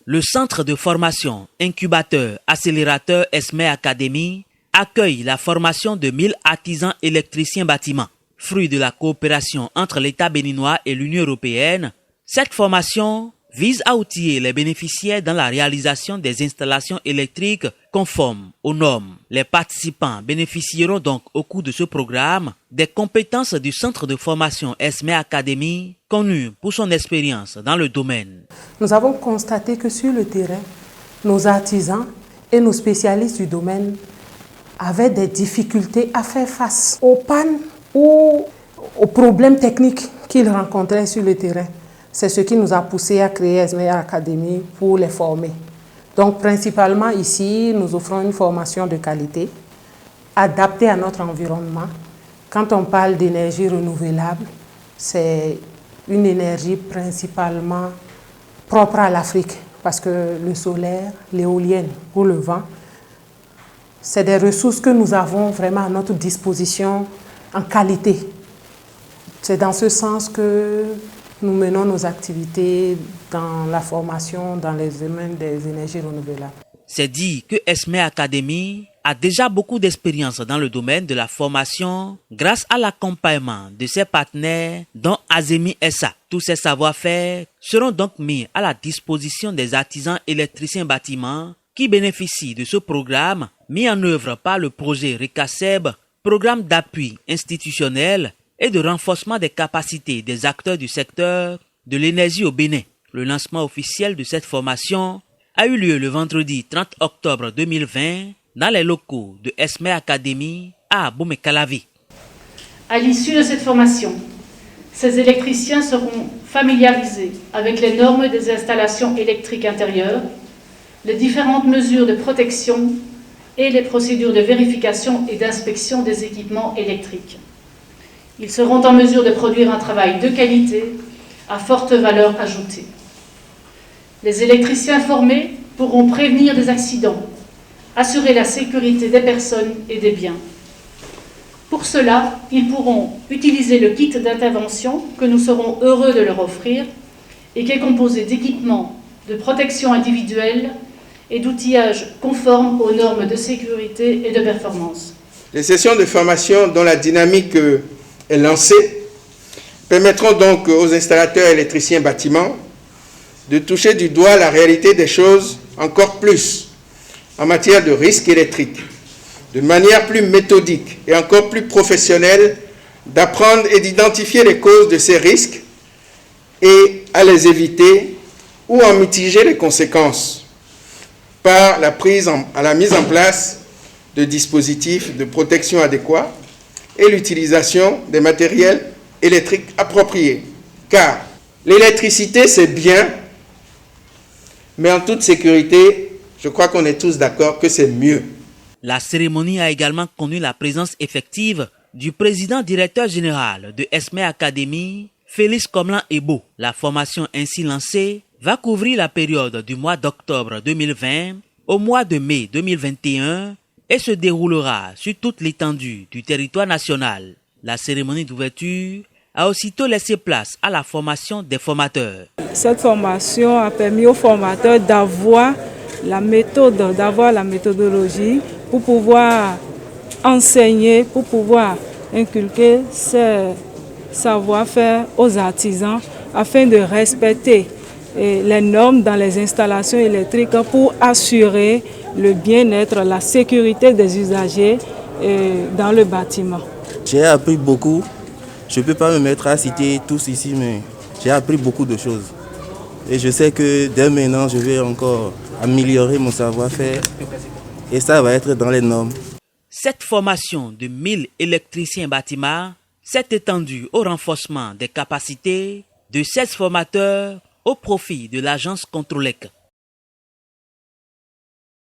Le centre de formation, incubateur, accélérateur Esme Academy accueille la formation de 1000 artisans électriciens bâtiments. Fruit de la coopération entre l'État béninois et l'Union européenne, cette formation vise à outiller les bénéficiaires dans la réalisation des installations électriques conformes aux normes. Les participants bénéficieront donc au cours de ce programme des compétences du centre de formation Esme Academy, connu pour son expérience dans le domaine. Nous avons constaté que sur le terrain, nos artisans et nos spécialistes du domaine avaient des difficultés à faire face aux pannes ou aux problèmes techniques qu'ils rencontraient sur le terrain. C'est ce qui nous a poussé à créer Esme Academy pour les former. Donc principalement ici, nous offrons une formation de qualité, adaptée à notre environnement. Quand on parle d'énergie renouvelable, c'est une énergie principalement propre à l'Afrique, parce que le solaire, l'éolienne ou le vent, c'est des ressources que nous avons vraiment à notre disposition en qualité. C'est dans ce sens que nous menons nos activités dans la formation dans les domaines des énergies renouvelables. C'est dit que Esme Academy a déjà beaucoup d'expérience dans le domaine de la formation grâce à l'accompagnement de ses partenaires dont Azemi SA. Tous ces savoir-faire seront donc mis à la disposition des artisans électriciens bâtiments qui bénéficient de ce programme mis en œuvre par le projet RECASEB, programme d'appui institutionnel et de renforcement des capacités des acteurs du secteur de l'énergie au Bénin. Le lancement officiel de cette formation a eu lieu le vendredi 30 octobre 2020 dans les locaux de Esme Academy à Abomey-Calavi. À l'issue de cette formation, ces électriciens seront familiarisés avec les normes des installations électriques intérieures, les différentes mesures de protection et les procédures de vérification et d'inspection des équipements électriques. Ils seront en mesure de produire un travail de qualité à forte valeur ajoutée. Les électriciens formés pourront prévenir des accidents, assurer la sécurité des personnes et des biens. Pour cela, ils pourront utiliser le kit d'intervention que nous serons heureux de leur offrir et qui est composé d'équipements de protection individuelle et d'outillage conformes aux normes de sécurité et de performance. Les sessions de formation dont la dynamique est lancée permettront donc aux installateurs électriciens bâtiments de toucher du doigt la réalité des choses encore plus en matière de risques électriques, de manière plus méthodique et encore plus professionnelle, d'apprendre et d'identifier les causes de ces risques et à les éviter ou en mitiger les conséquences par la mise en place de dispositifs de protection adéquats et l'utilisation des matériels électriques appropriés. Car l'électricité, c'est bien, mais en toute sécurité, je crois qu'on est tous d'accord que c'est mieux. La cérémonie a également connu la présence effective du président directeur général de Esme Academy, Félix Komlan-Ebo. La formation ainsi lancée va couvrir la période du mois d'octobre 2020 au mois de mai 2021 et se déroulera sur toute l'étendue du territoire national. La cérémonie d'ouverture a aussitôt laissé place à la formation des formateurs. Cette formation a permis aux formateurs d'avoir la méthode, d'avoir la méthodologie pour pouvoir enseigner, pour pouvoir inculquer ce savoir-faire aux artisans afin de respecter les normes dans les installations électriques pour assurer le bien-être, la sécurité des usagers dans le bâtiment. J'ai appris beaucoup. Je ne peux pas me mettre à citer tous ici, mais j'ai appris beaucoup de choses. Et je sais que dès maintenant, je vais encore améliorer mon savoir-faire et ça va être dans les normes. Cette formation de 1000 électriciens bâtiments s'est étendue au renforcement des capacités de 16 formateurs au profit de l'agence Controlec.